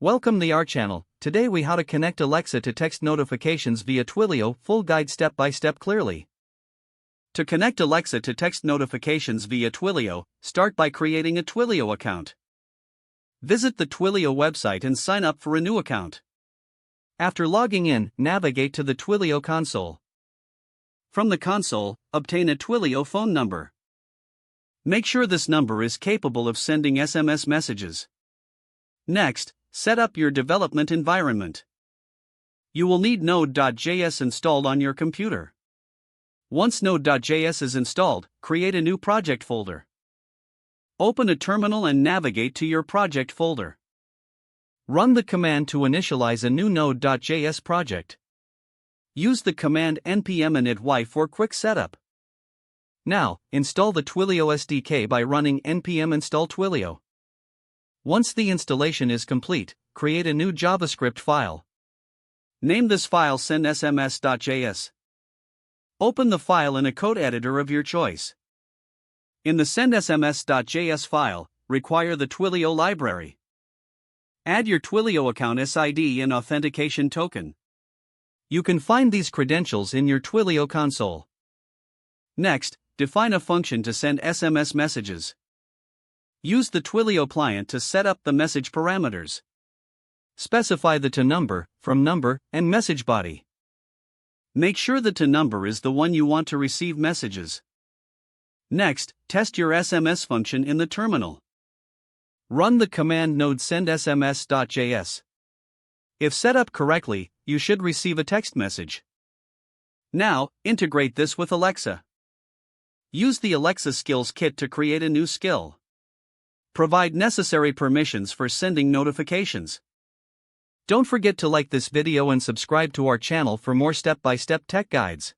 Welcome to our channel. Today we how to connect Alexa to text notifications via Twilio, full guide step by step clearly. To connect Alexa to text notifications via Twilio, start by creating a Twilio account. Visit the Twilio website and sign up for a new account. After logging in, navigate to the Twilio console. From the console, obtain a Twilio phone number. Make sure this number is capable of sending SMS messages. Next, set up your development environment. You will need Node.js installed on your computer. Once Node.js is installed, create a new project folder. Open a terminal and navigate to your project folder. Run the command to initialize a new Node.js project. Use the command npm init for quick setup. Now, install the Twilio SDK by running npm install Twilio. Once the installation is complete, create a new JavaScript file. Name this file sendsms.js. Open the file in a code editor of your choice. In the sendsms.js file, require the Twilio library. Add your Twilio account SID and authentication token. You can find these credentials in your Twilio console. Next, define a function to send SMS messages. Use the Twilio client to set up the message parameters. Specify the to number, from number, and message body. Make sure the to number is the one you want to receive messages. Next, test your SMS function in the terminal. Run the command node sendsms.js. If set up correctly, you should receive a text message. Now, integrate this with Alexa. Use the Alexa Skills Kit to create a new skill. Provide necessary permissions for sending notifications. Don't forget to like this video and subscribe to our channel for more step-by-step tech guides.